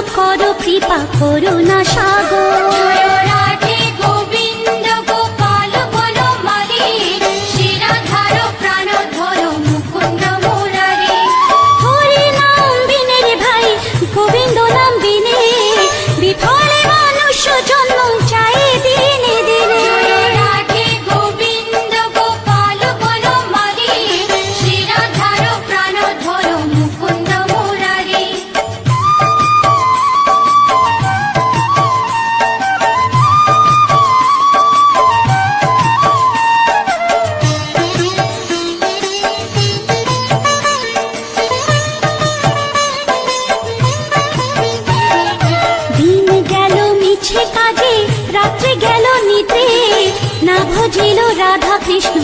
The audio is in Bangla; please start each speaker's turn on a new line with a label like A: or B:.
A: মাধব করো কৃপা করুণা সাগর।
B: জয় রাধে গোবিন্দ গোপাল বনমালী, শিরাধার প্রাণধর মুকুন্দ মুরারি।
A: হরি নাম বিনে রে ভাই, গোবিন্দ নাম বিনে, বিফলে মানুষ জন্ম চাই দিনে দিনে।
B: জয় রাধে গোবিন্দ গোপাল বনমালী, শিরাধার প্রাণধর মুকুন্দ মুরারি।
A: দিন গেল মিছে কাজে, রাত্রে গেল নিদ্রে, না ভজিল রাধা কৃষ্ণ